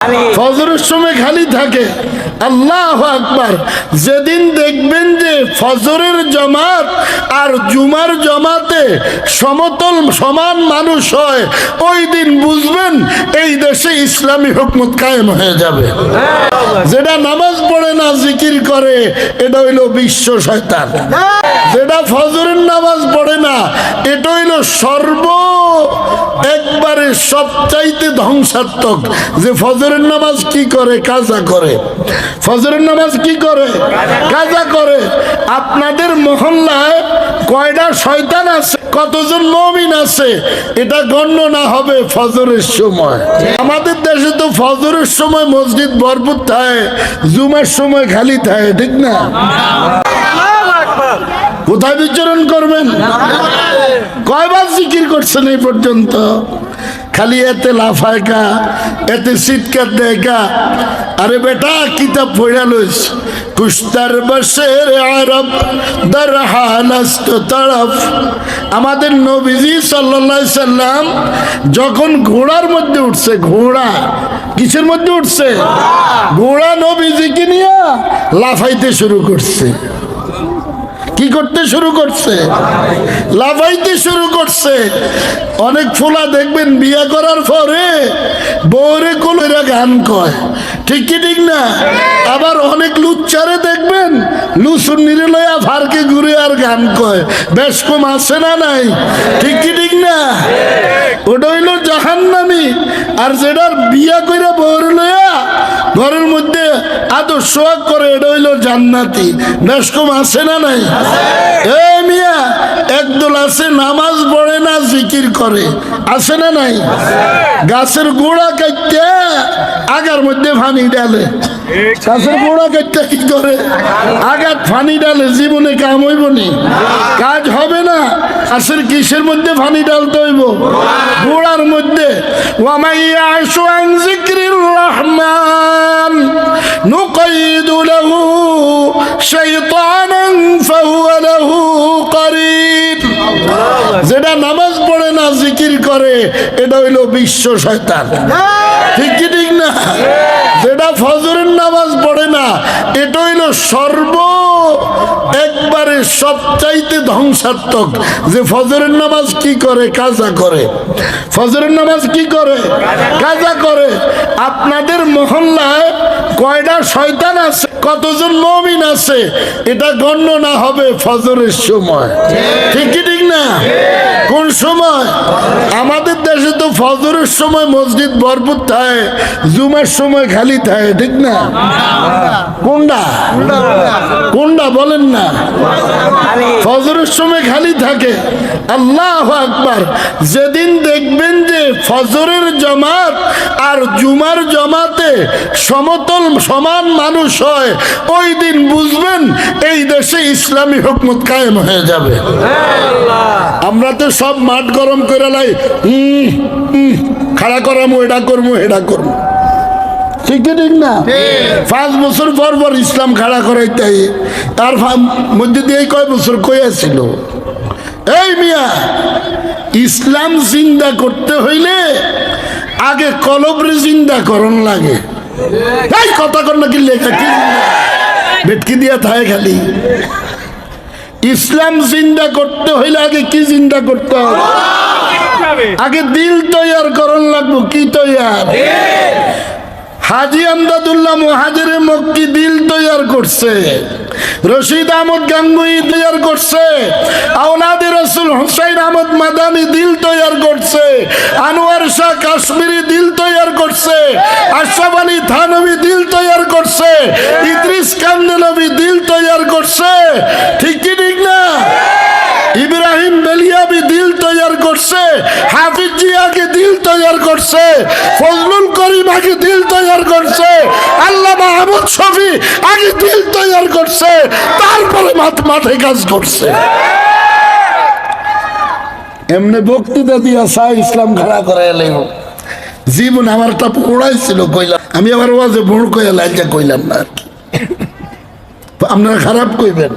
ফজরের সময় খালি থাকে। আল্লাহু আকবার। যেদিন দেখবেন যে ফজরের জামাত আর জুমার জামাতে সমতল সমান মানুষ হয়, ওই দিন বুঝবেন এই দেশে ইসলামী হুকুমত কায়েম হয়ে যাবে। যেটা নামাজ পড়ে না, জিকির করে, এটা হইল বিশ্ব শয়তান। যেটা ফজরের নামাজ পড়ে না, এটা হইল একবারে সবচাইতে ধ্বংসাত্মক। যে ফজরের নামাজ কি করে? কাজা করে। ফজরের নামাজ কি করে? কাজা করে। আপনাদের মহল্লায় কয়টা শয়তান আছে, কতজন মুমিন আছে, এটা গণ্য না হবে ফজরের সময়। আমাদের দেশে তো ফজরের সময় মসজিদ ভরপুর থাকে, জুমার সময় খালি থাকে, ঠিক না? কোথায় বিচরণ করবেন? কয়বার জিকির করছেন এই পর্যন্ত? খালি এতে লাফায়কা, এতে চিৎকার দেয়কা। আরে বেটা, কিতাব পড়া লইস। কুস্তার বসের আরব দরহালস্ত তরফ। আমাদের নবীজি সাল্লাল্লাহু আলাইহি সাল্লাম যখন ঘোড়ার মধ্যে উঠছে, ঘোড়া কিসের মধ্যে উঠছে? ঘোড়া নবীজিকে নিয়ে লাফাইতে শুরু করছে। কি করতে শুরু করছে? লাফাইতে শুরু করছে। অনেক ফোলা দেখবেন বিয়ে করার পরে বউরে কোলেরা গান কয়, ঠিক কি ঠিক না? আবার অনেক লুচ্চারে দেখবেন লুসুন্নিরে লইয়া ফারকে ঘুরে আর গান কয়। বেশ কম আছে না নাই? ঠিক কি ঠিক না? ওটা হইল জাহান্নামী। আর যেটার বিয়া কইরা বউরে লইয়া ঘরের মধ্যে আদর্শ করে, এটা হইল জান্নাতি। বেশ কম আছে না নাই? এ মিয়া, একদল আছে নামাজ পড়ে না, জিকির করে, আছে না নাই? গাছের গোড়া কাটতে আগার মধ্যে পানি ডালে। গাছের গোড়া কাটতে কি করে? আগার পানি ডালে। জীবনে কাম হইব নি? কাজ হবে না। গাছের কিসের মধ্যে পানি ডালতে হইব? গোড়ার মধ্যে। ওয়ামাইয়া আশু আন যিকরির রহমান নুকাইদু লাহু শাইতানান ফাহুয়া লাহু করিন। যেটা নামাজ পড়ে না, জিকির করে, এটা হইল বিশ্ব শয়তান, ঠিক কি ঠিক না? যেটা ফজরের নামাজ পড়ে না, এটা হইল একবারে সবচাইতে ধ্বংসাত্মক। যে ফজরের নামাজ কি করে? কাজা করে। ফজরের নামাজ কি করে? কাজা করে। আপনাদের মহল্লায় কয়টা শয়তান আছে, কতজন মুমিন আছে, এটা গণ্য না হবে ফজরের সময়, ঠিক কি ঠিক না? কোন সময়? আমাদের দেশে তো ফজরের সময় মসজিদ ভরপুর থাকে, জুমার সময় খালি থাকে, ঠিক না? কোনটা কোনটা বলেন না? ফজরের সময় খালি থাকে। আল্লাহু আকবার। যেদিন দেখবেন যে ফজরের জামাত আর জুমার জামাতে সমতল সমান মানুষ হয়, ওই দিন বুঝবেন এই দেশে ইসলামী হুকুমত কায়েম হয়ে যাবে। আমরা তো সব মাঠ গরম করে লাই, খাড়া করামো, এটা করবো, এটা করবো, ঠিক ঠিক না? 5 বছর পর পর ইসলাম খাড়া করাইতে, তার মধ্যে দিয়ে কয় বছর কইয়াছিল। এই মিয়া, ইসলাম জিন্দা করতে হইলে আগে কলবরে জিন্দা করণ লাগে। এই কথা কর না, কি লেখা কি বেটকি দিয়া থাকে খালি। ইসলাম জিন্দা করতে হইলে আগে কি জিন্দা করতে হবে? আগে দিল তৈয়ার করণ লাগবো। কি তৈয়ার? হাজি আমদাদুল্লাহ মুহাজিরে মক্কি দিল তৈয়ার করছে। রশিদ আহমদ গাঙ্গুই তৈয়ার করছে। আওলাদে রাসূল হুসাইন আহমদ মাদানী দিল তৈয়ার করছে। আনোয়ার শাহ কাশ্মীরি দিল তৈয়ার করছে। আশরাফ আলী থানভী দিল তৈয়ার করছে। ইদ্রিস কান্দেলভি দিল তৈয়ার করছে, ঠিক কি ঠিক না? ইব্রাহিম বেলিয়াবি দিল তৈয়ার করছে। হাফিজ জিয়াকে দিল তৈয়ার করছে। ফজলুল করিম আগে দিল তৈয়ার করছে। আল্লামা আহমদ শফি আগে দিল তৈয়ার করছে, তারপরে মাঠে কাজ করছে। এমনি বক্তৃতা দিয়া সাই ইসলাম খাড়া করে এলে জীবন আমার একটা পড়াইছিল, কইলাম আমি আবার ওয়াজে ভোর কইয়া লাইজা কইলাম না। আপনারা খারাপ কইবেন,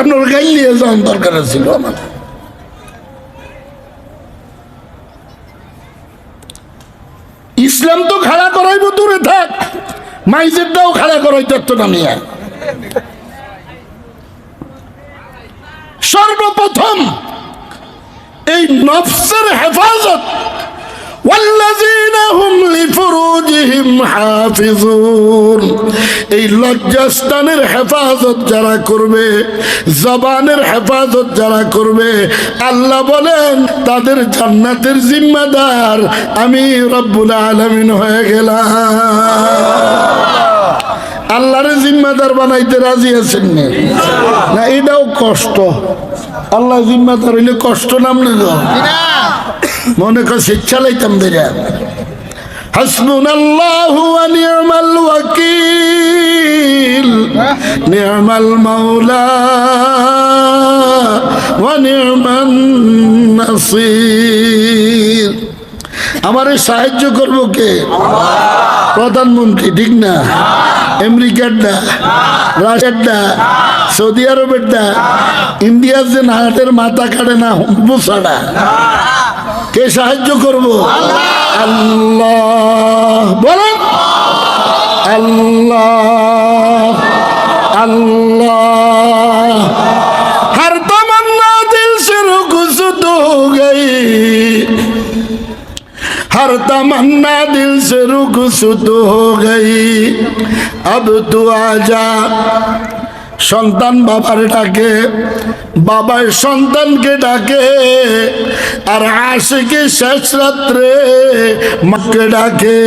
আপনার গাইল নিয়ে যাওয়ার দরকার ছিল আমার। ইসলাম তো খাড়া করাইব দূরে থাক, মাইজেরটাও খাড়া করাইতে তো নামিয়া। সর্বপ্রথম এই নফসের হেফাজত, ওয়াল্লাযীনা হুম লিফুরুজিহিম হাফিজুন, এই লজ্জাস্থানের হেফাজত যারা করবে, জবানের হেফাজত যারা করবে, আল্লাহ বলেন তাদের জান্নাতের জিম্মাদার আমি রব্বুল আলামিন হয়ে গেলাম। আল্লাহর জিম্মাদার বানাইতে রাজি আছেন না? এটাও কষ্ট। আল্লাহ জিম্মাদার হইলে কষ্ট নাম না গো, মনে কর শিক্ষা লাইতাম বেরা। হাসবুনাল্লাহু ওয়া নি'মাল ওয়াকিল, নি'মাল মাওলা ওয়া নি'মান নাসির। আমারে সাহায্য করবো কে? প্রধানমন্ত্রী, ঠিক না? আমেরিকার না, রাশিয়ার না, সৌদি আরবের না, ইন্ডিয়ার যে নাটের মাথা কাটে না ছাড়া কে সাহায্য করবো? আল্লাহ। বলেন আল্লাহ আল্লাহ। हर तमन्ना दिल से रुखसत हो गई, हर तमन्ना दिल से रुखसत हो गई, अब तू आजा। সন্তান বাবার ডাকে, বাবার সন্তানকে ডাকে, আর আশিকে শেষ রাত্রে মাকে ডাকে।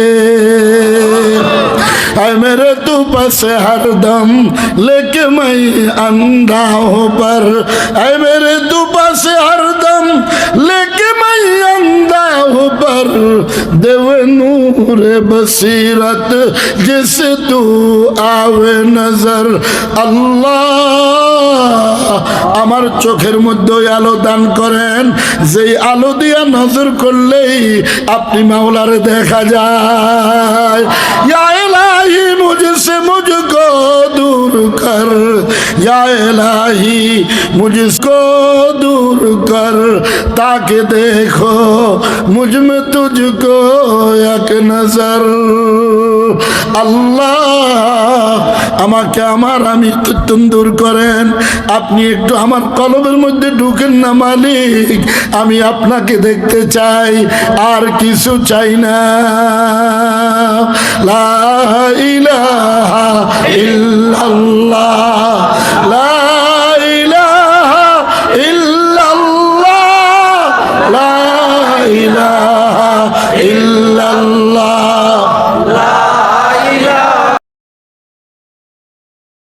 ऐ मेरे तू बस हरदम लेके मैं अंधा हो पर, ऐ मेरे तू बस हरदम लेके मैं अंधा हो पर, देवे नूर बसीरत जिसे तू आवे नजर। अल्लाह আমার চোখের মধ্যে আলো দান করেন, যেই আলো দিয়া নজর করলেই আপনি মাওলারে দেখা যায়। ইয়া ইলাহি মুঝসে মুঝকো दूर कर, या इलाही मुझको दूर कर, ताकि देखो मुझ में तुझको एक नजर। আল্লাহ আমাকে আমার আমি দূর করেন, আপনি একটু আমার কলবের মধ্যে ঢুকেন না মালিক, আমি আপনাকে দেখতে চাই, আর কিছু চাই না। লা ইলাহা ইল্লাল্লাহ